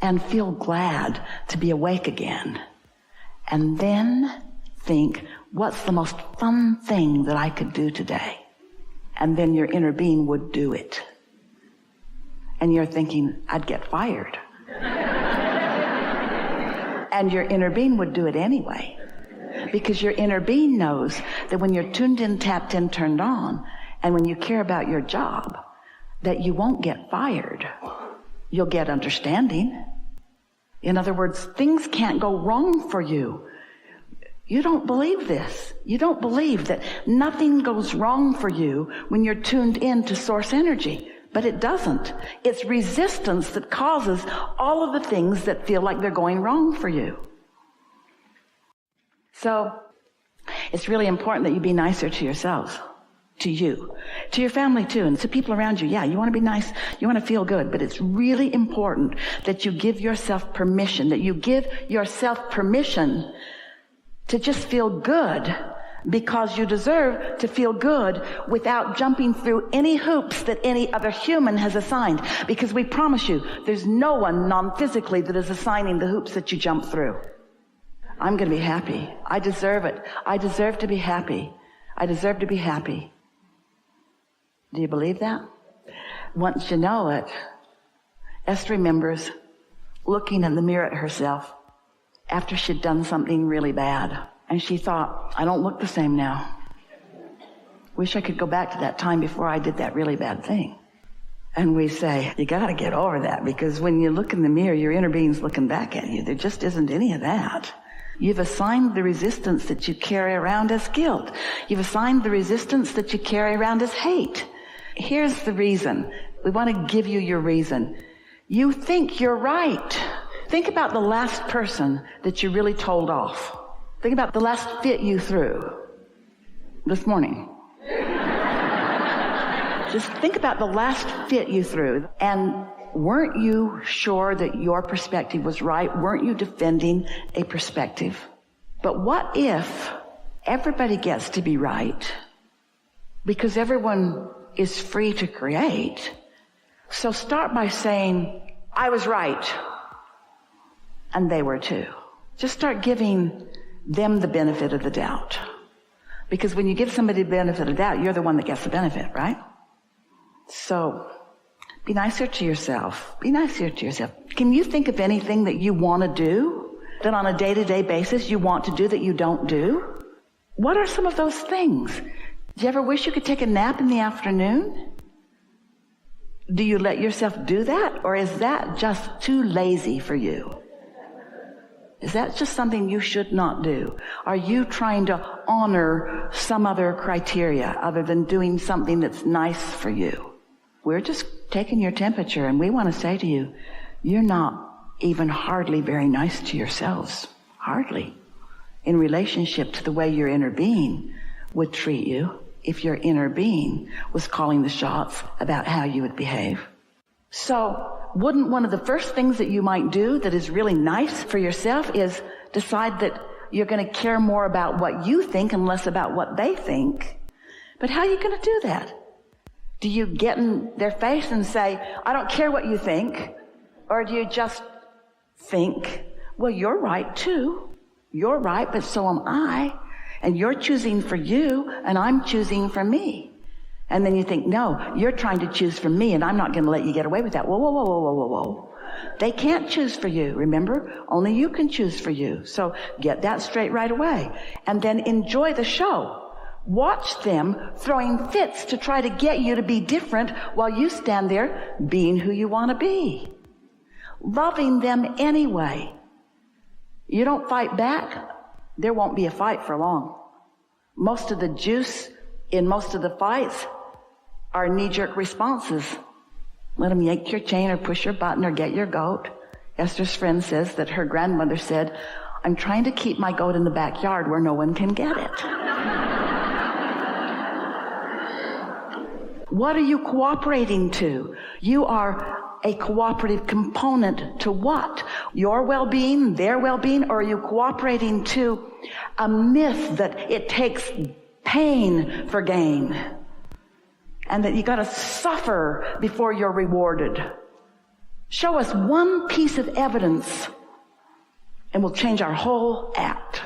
and feel glad to be awake again. And then think, what's the most fun thing that I could do today? And then your inner being would do it. And you're thinking, I'd get fired. And your inner being would do it anyway. Because your inner being knows that when you're tuned in, tapped in, turned on, and when you care about your job, that you won't get fired. You'll get understanding. In other words, things can't go wrong for you. You don't believe this. You don't believe that nothing goes wrong for you when you're tuned in to source energy. But it doesn't. It's resistance that causes all of the things that feel like they're going wrong for you. So it's really important that you be nicer to yourselves, to you, to your family too, and to people around you. Yeah, you want to be nice, you want to feel good, but it's really important that you give yourself permission, to just feel good, because you deserve to feel good without jumping through any hoops that any other human has assigned. Because we promise you, there's no one non-physically that is assigning the hoops that you jump through. I'm going to be happy. I deserve it. I deserve to be happy. I deserve to be happy. Do you believe that? Once you know it, Esther remembers looking in the mirror at herself after she'd done something really bad. And she thought, I don't look the same now. Wish I could go back to that time before I did that really bad thing. And we say, you got to get over that, because when you look in the mirror, your inner being's looking back at you. There just isn't any of that. You've assigned the resistance that you carry around as guilt. You've assigned the resistance that you carry around as hate. Here's the reason. We want to give you your reason. You think you're right. Think about the last person that you really told off. Think about the last fit you threw this morning. Just think about the last fit you threw. And weren't you sure that your perspective was right? Weren't you defending a perspective? But what if everybody gets to be right? Because everyone is free to create. So start by saying, I was right. And they were too. Just start giving them the benefit of the doubt. Because when you give somebody the benefit of the doubt, you're the one that gets the benefit, right? So be nicer to yourself. Be nicer to yourself. Can you think of anything that you want to do, that on a day-to-day basis you want to do that you don't do? What are some of those things? Do you ever wish you could take a nap in the afternoon? Do you let yourself do that? Or is that just too lazy for you? Is that just something you should not do? Are you trying to honor some other criteria other than doing something that's nice for you? We're just taking your temperature, and we want to say to you, you're not even hardly very nice to yourselves. Hardly. In relationship to the way your inner being would treat you if your inner being was calling the shots about how you would behave. So wouldn't one of the first things that you might do that is really nice for yourself is decide that you're going to care more about what you think and less about what they think? But how are you going to do that? Do you get in their face and say, I don't care what you think? Or do you just think, well, you're right too. You're right, but so am I. And you're choosing for you, and I'm choosing for me. And then you think, no, you're trying to choose for me, and I'm not going to let you get away with that. Whoa, whoa, whoa, whoa, whoa, whoa, whoa. They can't choose for you, remember? Only you can choose for you. So get that straight right away. And then enjoy the show. Watch them throwing fits to try to get you to be different while you stand there being who you want to be. Loving them anyway. You don't fight back, there won't be a fight for long. Most of the juice in most of the fights are knee-jerk responses. Let them yank your chain or push your button or get your goat. Esther's friend says that her grandmother said, I'm trying to keep my goat in the backyard where no one can get it. What are you cooperating to? You are a cooperative component to what? Your well-being, their well-being, or are you cooperating to a myth that it takes pain for gain? And that you got to suffer before you're rewarded. Show us one piece of evidence and we'll change our whole act.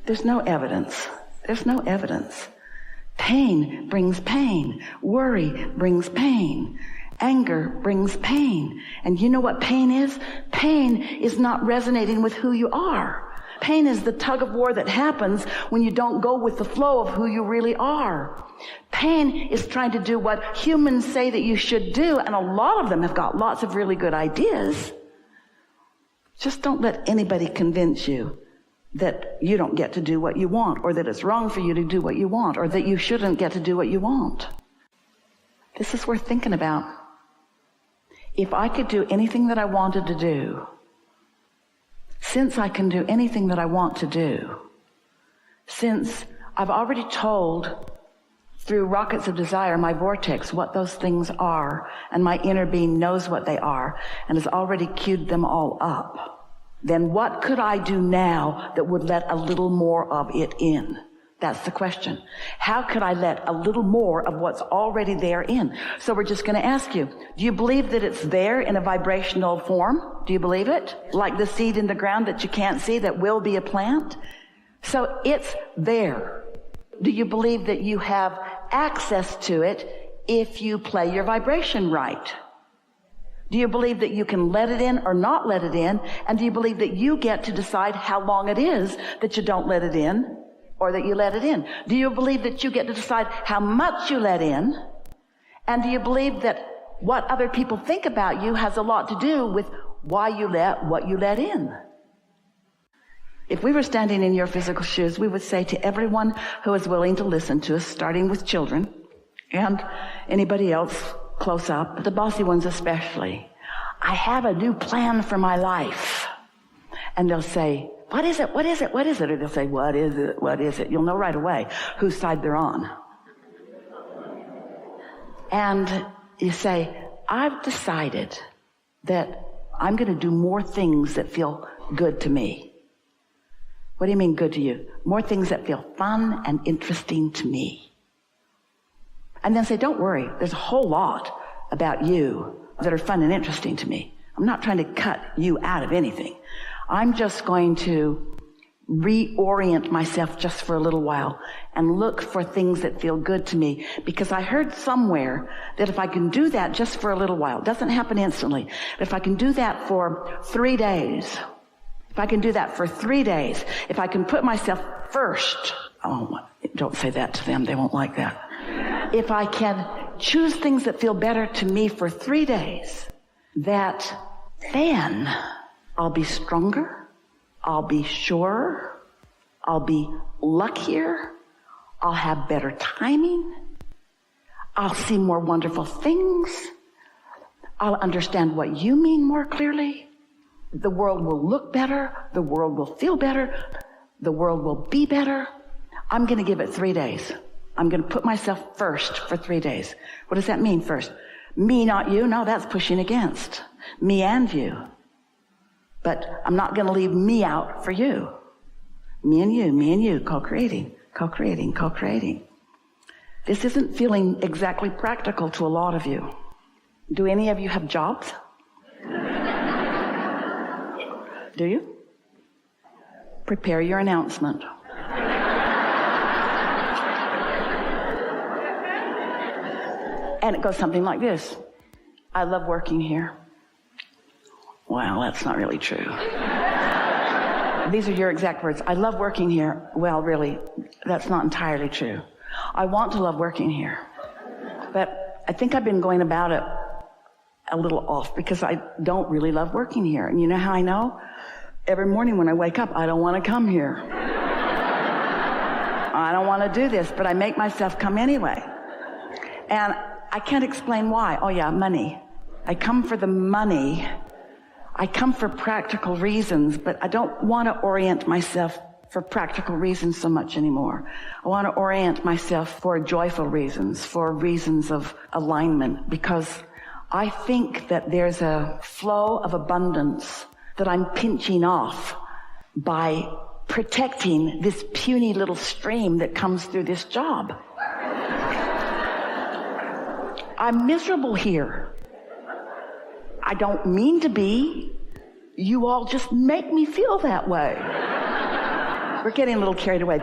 There's no evidence. There's no evidence. Pain brings pain. Worry brings pain. Anger brings pain. And you know what pain is? Pain is not resonating with who you are. Pain is the tug of war that happens when you don't go with the flow of who you really are. Pain is trying to do what humans say that you should do, and a lot of them have got lots of really good ideas. Just don't let anybody convince you that you don't get to do what you want, or that it's wrong for you to do what you want, or that you shouldn't get to do what you want. This is worth thinking about. If I could do anything that I wanted to do, since I can do anything that I want to do, since I've already told through rockets of desire, my vortex, what those things are, and my inner being knows what they are, and has already queued them all up, then what could I do now that would let a little more of it in? That's the question. How could I let a little more of what's already there in? So we're just going to ask you, do you believe that it's there in a vibrational form? Do you believe it? Like the seed in the ground that you can't see that will be a plant? So it's there. Do you believe that you have access to it if you play your vibration right? Do you believe that you can let it in or not let it in? And do you believe that you get to decide how long it is that you don't let it in or that you let it in? Do you believe that you get to decide how much you let in? And do you believe that what other people think about you has a lot to do with why you let what you let in? If we were standing in your physical shoes, we would say to everyone who is willing to listen to us, starting with children and anybody else close up, the bossy ones especially, I have a new plan for my life. And they'll say, what is it? What is it? What is it? Or they'll say, what is it? What is it? You'll know right away whose side they're on. And you say, I've decided that I'm going to do more things that feel good to me. What do you mean good to you? More things that feel fun and interesting to me. And then say, don't worry, there's a whole lot about you that are fun and interesting to me. I'm not trying to cut you out of anything. I'm just going to reorient myself just for a little while and look for things that feel good to me. Because I heard somewhere that if I can do that just for a little while, it doesn't happen instantly, but if I can do that for 3 days, if I can do that for 3 days, if I can put myself first, oh, don't say that to them, they won't like that. If I can choose things that feel better to me for 3 days, that then I'll be stronger, I'll be surer, I'll be luckier, I'll have better timing, I'll see more wonderful things, I'll understand what you mean more clearly, the world will look better, the world will feel better, the world will be better. I'm going to give it 3 days. I'm going to put myself first for 3 days. What does that mean first? Me, not you? No, that's pushing against. Me and you. But I'm not going to leave me out for you. Me and you, co-creating, co-creating, co-creating. This isn't feeling exactly practical to a lot of you. Do any of you have jobs? Do you? Prepare your announcement. And it goes something like this. I love working here. Well, that's not really true. These are your exact words. I love working here. Well, really, that's not entirely true. I want to love working here. But I think I've been going about it a little off because I don't really love working here. And you know how I know? Every morning when I wake up, I don't want to come here. I don't want to do this, but I make myself come anyway. And I can't explain why. Oh yeah, money. I come for the money. I come for practical reasons, but I don't want to orient myself for practical reasons so much anymore. I want to orient myself for joyful reasons, for reasons of alignment, because I think that there's a flow of abundance that I'm pinching off by protecting this puny little stream that comes through this job. I'm miserable here. I don't mean to be. You all just make me feel that way. We're getting a little carried away.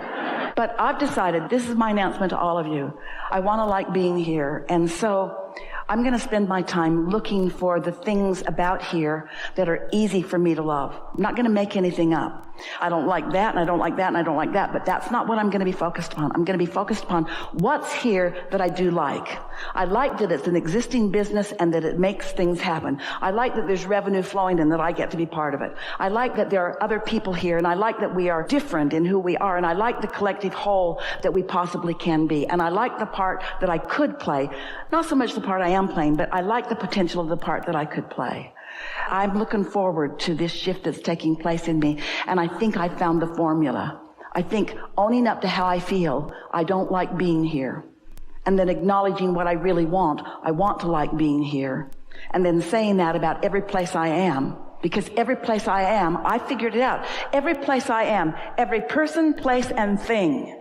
But I've decided, this is my announcement to all of you. I want to like being here. And so I'm going to spend my time looking for the things about here that are easy for me to love. I'm not going to make anything up. I don't like that, and I don't like that, and I don't like that, but that's not what I'm going to be focused upon. I'm going to be focused upon what's here that I do like. I like that it's an existing business and that it makes things happen. I like that there's revenue flowing and that I get to be part of it. I like that there are other people here, and I like that we are different in who we are, and I like the collective whole that we possibly can be. And I like the part that I could play. Not so much the part I am playing, but I like the potential of the part that I could play. I'm looking forward to this shift that's taking place in me, and I think I found the formula. I think owning up to how I feel, I don't like being here, and then acknowledging what I really want. I want to like being here, and then saying that about every place I am, because every place I am, I figured it out. Every place I am, every person, place, and thing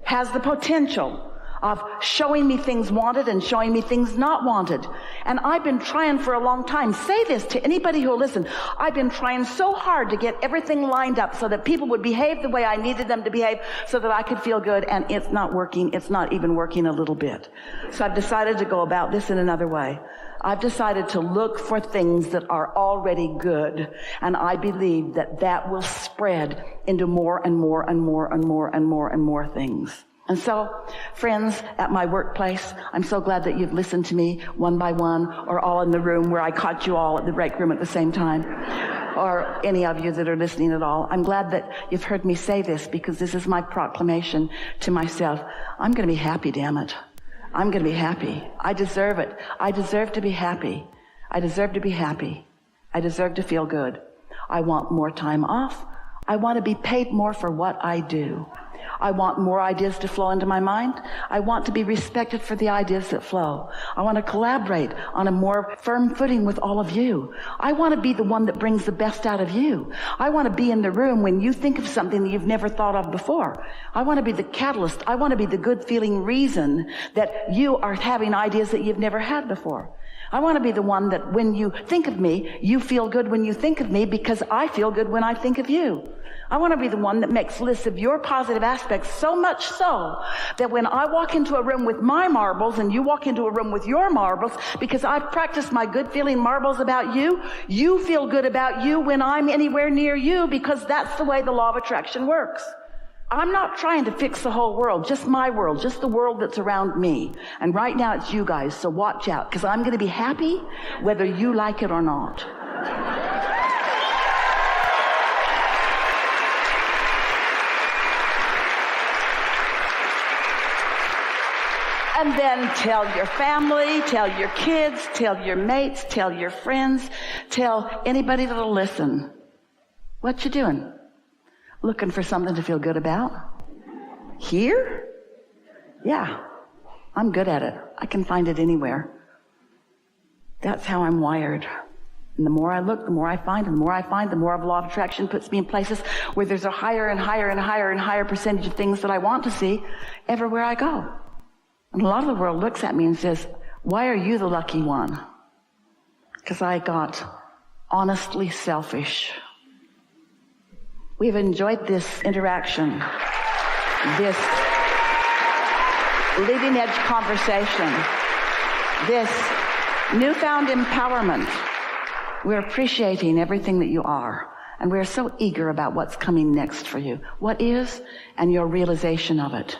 has the potential of showing me things wanted and showing me things not wanted. And I've been trying for a long time. Say this to anybody who will listen. I've been trying so hard to get everything lined up so that people would behave the way I needed them to behave so that I could feel good, and it's not working. It's not even working a little bit. So I've decided to go about this in another way. I've decided to look for things that are already good, and I believe that that will spread into more and more and more and more and more and more things. And so, friends at my workplace, I'm so glad that you've listened to me one by one, or all in the room where I caught you all at the break room at the same time, or any of you that are listening at all. I'm glad that you've heard me say this, because this is my proclamation to myself. I'm going to be happy, damn it. I'm going to be happy. I deserve it. I deserve to be happy. I deserve to be happy. I deserve to feel good. I want more time off. I want to be paid more for what I do. I want more ideas to flow into my mind. I want to be respected for the ideas that flow. I want to collaborate on a more firm footing with all of you. I want to be the one that brings the best out of you. I want to be in the room when you think of something that you've never thought of before. I want to be the catalyst. I want to be the good feeling reason that you are having ideas that you've never had before. I want to be the one that when you think of me, you feel good when you think of me, because I feel good when I think of you. I want to be the one that makes lists of your positive aspects, so much so that when I walk into a room with my marbles and you walk into a room with your marbles, because I've practiced my good feeling marbles about you, you feel good about you when I'm anywhere near you, because that's the way the law of attraction works. I'm not trying to fix the whole world, just my world, just the world that's around me. And right now it's you guys, so watch out, because I'm going to be happy whether you like it or not. And then tell your family, tell your kids, tell your mates, tell your friends, tell anybody that'll listen. What you doing? Looking for something to feel good about? Here? Yeah, I'm good at it. I can find it anywhere. That's how I'm wired. And the more I look, the more I find, and the more I find, the more of law of attraction puts me in places where there's a higher and higher and higher and higher percentage of things that I want to see everywhere I go. And a lot of the world looks at me and says, why are you the lucky one? Because I got honestly selfish. We've enjoyed this interaction, this leading edge conversation, this newfound empowerment. We're appreciating everything that you are, and we're so eager about what's coming next for you. What is, and your realization of it.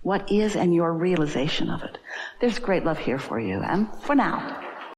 What is, and your realization of it. There's great love here for you, and for now.